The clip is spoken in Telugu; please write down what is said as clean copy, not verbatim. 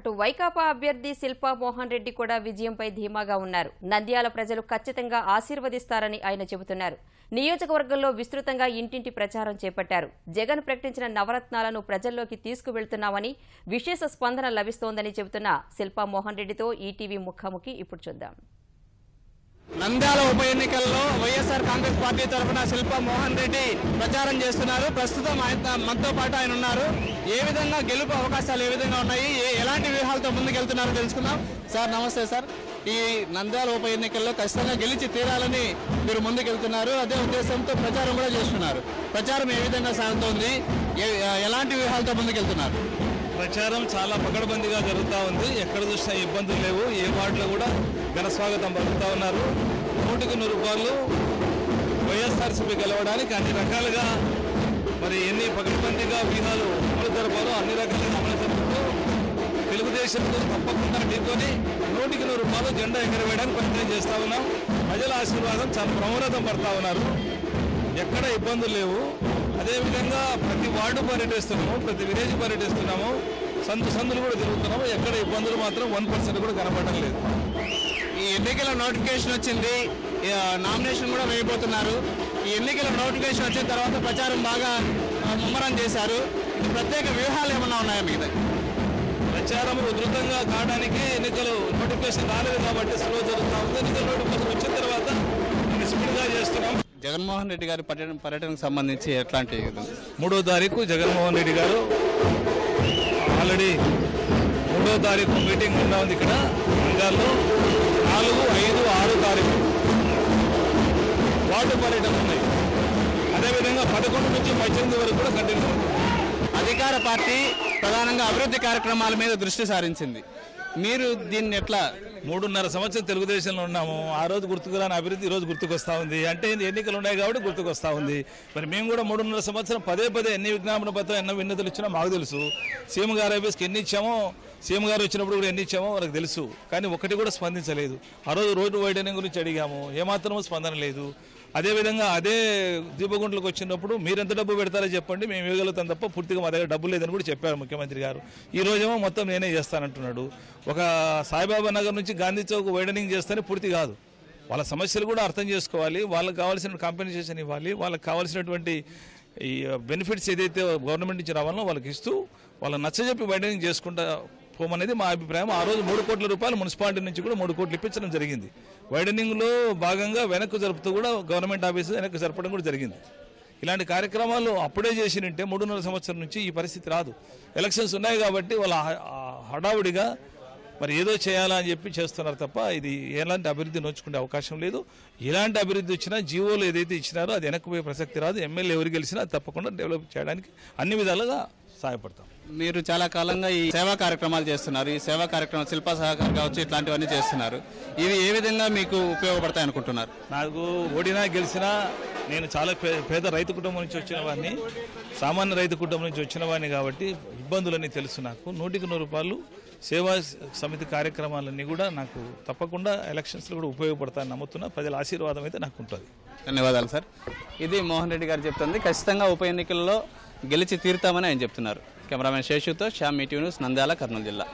అటు వైకాపా అభ్యర్థి శిల్పా మోహన్ రెడ్డి కూడా విజయంపై ధీమాగా ఉన్నారు. నంద్యాల ప్రజలు ఖచ్చితంగా ఆశీర్వదిస్తారని ఆయన చెబుతున్నారు. నియోజకవర్గంలో విస్తృతంగా ఇంటింటి ప్రచారం చేపట్టారు. జగన్ ప్రకటించిన నవరత్నాలను ప్రజల్లోకి తీసుకువెళ్తున్నామని, విశేష స్పందన లభిస్తోందని చెబుతున్న శిల్పా మోహన్ రెడ్డితో ఈటీవీ ముఖాముఖి ఇప్పుడు చూద్దాం. నంద్యాల ఉప ఎన్నికల్లో వైఎస్ఆర్ కాంగ్రెస్ పార్టీ తరఫున శిల్పా మోహన్ రెడ్డి ప్రచారం చేస్తున్నారు. ప్రస్తుతం మనతో పాటు ఆయన ఉన్నారు. ఏ విధంగా గెలుపు అవకాశాలు ఏ విధంగా ఉన్నాయి, ఎలాంటి వ్యూహాలతో ముందుకెళ్తున్నారో తెలుసుకుందాం. సార్ నమస్తే సార్. ఈ నంద్యాల ఉప ఎన్నికల్లో ఖచ్చితంగా గెలిచి తీరాలని మీరు ముందుకెళ్తున్నారు. అదే ఉద్దేశంతో ప్రచారం కూడా చేస్తున్నారు. ప్రచారం ఏ విధంగా సాగుతోంది, ఎలాంటి వ్యూహాలతో ముందుకెళ్తున్నారు? ప్రచారం చాలా పకడ్బందీగా జరుగుతూ ఉంది. ఎక్కడ చూసినా ఇబ్బందులు లేవు. ఏ వార్డులో కూడా ఘన స్వాగతం పలుకుతూ ఉన్నారు. 100కు 100 వైఎస్ఆర్సీపీ గెలవడానికి అన్ని రకాలుగా మరి ఎన్ని పకడ్బందీగా వ్యూహాలు అమలు జరపాలో అన్ని రకాలుగా అమలు జరుపుతూ తెలుగుదేశంతో తప్పకుండా ఢీకొని 100కు 100 జెండా ఎగరవేయడానికి ప్రయత్నం చేస్తూ ఉన్నాం. ప్రజల ఆశీర్వాదం చాలా ప్రమాదం పడతా ఉన్నారు. ఎక్కడ ఇబ్బందులు లేవు. అదేవిధంగా ప్రతి వార్డు పర్యటిస్తున్నాము, ప్రతి విలేజ్ పర్యటిస్తున్నాము, సందులు కూడా తిరుగుతున్నాము. ఎక్కడ ఇబ్బందులు మాత్రం 1% కూడా కనపడడం లేదు. ఈ ఎన్నికల నోటిఫికేషన్ వచ్చింది, నామినేషన్ కూడా వేయబోతున్నారు. ఈ ఎన్నికల నోటిఫికేషన్ వచ్చిన తర్వాత ప్రచారం బాగా ముమ్మరం చేశారు. ఇది ప్రత్యేక వ్యూహాలు ఏమన్నా ఉన్నాయా మీద? ప్రచారం ఉధృతంగా కావడానికి ఎన్నికలు నోటిఫికేషన్ రాలేదు కాబట్టి స్లో జరుగుతూ ఉంది. ఎన్నికల నోటిఫికేషన్ వచ్చిన తర్వాత స్పీడ్గా చేస్తున్నాం. జగన్మోహన్ రెడ్డి గారి పర్యటనకు సంబంధించి ఎట్లాంటి 3వ తారీఖు జగన్మోహన్ రెడ్డి గారు ఆల్రెడీ 3వ తారీఖు మీటింగ్ ఉందా ఉంది ఇక్కడ నంద్యాలలో. 4, 5, 6 తారీఖు వార్డు పర్యటన ఉన్నాయి. అదేవిధంగా 11 నుంచి 18 వరకు కూడా కంటిన్యూ అవుతుంది. అధికార పార్టీ ప్రధానంగా అభివృద్ధి కార్యక్రమాల మీద దృష్టి సారించింది. మీరు దీన్ని ఎట్లా 3.5 సంవత్సరం తెలుగుదేశంలో ఉన్నాము. ఆ రోజు గుర్తుకురాని అభివృద్ధి ఈ రోజు గుర్తుకొస్తా ఉంది. అంటే ఎన్నికలు ఉన్నాయి కాబట్టి గుర్తుకొస్తా ఉంది. మరి మేము కూడా 3.5 సంవత్సరం పదే ఎన్ని విజ్ఞాపన పత్రం ఎన్నో విన్నతులు ఇచ్చినా మాకు తెలుసు. సీఎం గారు ఆఫీస్కి ఎన్ని ఇచ్చామో, సీఎం గారు వచ్చినప్పుడు కూడా ఎన్ని ఇచ్చామో వాళ్ళకి తెలుసు. కానీ ఒకటి కూడా స్పందించలేదు. ఆ రోజు రోడ్డు వైడనింగ్ గురించి అడిగాము, ఏమాత్రమూ స్పందన లేదు. అదేవిధంగా అదే దీపగుంట్లకు వచ్చినప్పుడు మీరు ఎంత డబ్బు పెడతారో చెప్పండి, మేము ఇవ్వగలుగుతాం తప్ప పూర్తిగా మా దగ్గర డబ్బు లేదని కూడా చెప్పారు ముఖ్యమంత్రి గారు. ఈ రోజేమో మొత్తం నేనే చేస్తానంటున్నాడు. ఒక సాయిబాబా నగర్ నుంచి గాంధీ చౌక్ వైడనింగ్ చేస్తేనే పూర్తి కాదు. వాళ్ళ సమస్యలు కూడా అర్థం చేసుకోవాలి. వాళ్ళకి కావాల్సిన కాంపెన్సేషన్ ఇవ్వాలి. వాళ్ళకి కావాల్సినటువంటి ఈ బెనిఫిట్స్ ఏదైతే గవర్నమెంట్ నుంచి రావాలో వాళ్ళకి ఇస్తూ వాళ్ళని నచ్చజెప్పి వైడనింగ్ చేసుకుంటా పోమనేది మా అభిప్రాయం. ఆ రోజు 3 కోట్ల రూపాయలు మున్సిపాలిటీ నుంచి కూడా 3 కోట్లు ఇప్పించడం జరిగింది. వైడనింగ్లో భాగంగా వెనక్కు జరుపుతూ కూడా గవర్నమెంట్ ఆఫీసు వెనక్కు జరపడం కూడా జరిగింది. ఇలాంటి కార్యక్రమాలు అప్పుడే చేసినంటే 3.5 సంవత్సరం నుంచి ఈ పరిస్థితి రాదు. ఎలక్షన్స్ ఉన్నాయి కాబట్టి వాళ్ళ హడావుడిగా మరి ఏదో చేయాలా అని చెప్పి చేస్తున్నారు తప్ప ఇది ఎలాంటి అభివృద్ధి నోచుకునే అవకాశం లేదు. ఎలాంటి అభివృద్ధి వచ్చినా జీవోలు ఏదైతే ఇచ్చినారో అది వెనక్కిపోయే ప్రసక్తి రాదు. ఎమ్మెల్యే ఎవరు గెలిచినా తప్పకుండా డెవలప్ చేయడానికి అన్ని విధాలుగా సహాయపడతాం. మీరు చాలా కాలంగా ఈ సేవా కార్యక్రమాలు చేస్తున్నారు. ఈ సేవా కార్యక్రమాలు శిల్పా సహకారం కావచ్చు, ఇట్లాంటివన్నీ చేస్తున్నారు. ఇవి ఏ విధంగా మీకు ఉపయోగపడతాయి అనుకుంటున్నారు? నాకు ఓడినా గెలిచినా నేను చాలా పేద రైతు కుటుంబం నుంచి వచ్చిన వాడిని, సామాన్య రైతు కుటుంబం నుంచి వచ్చిన వాడిని కాబట్టి ఇబ్బందులన్నీ తెలుసు. నాకు 100కు 100 సేవా సమితి కార్యక్రమాలన్నీ కూడా నాకు తప్పకుండా ఎలక్షన్స్లో కూడా ఉపయోగపడతాయని నమ్ముతున్నా. ప్రజల ఆశీర్వాదం అయితే నాకు ఉంటుంది. ధన్యవాదాలు సార్. ఇది మోహన్ రెడ్డి గారు చెప్తుంది. ఖచ్చితంగా ఉప ఎన్నికల్లో గెలిచి తీరుతామని ఆయన చెప్తున్నారు. కెమెరామెన్ శేషుతో శ్యామ్, ఈటీవీ న్యూస్, నంద్యాల, కర్నూలు జిల్లా.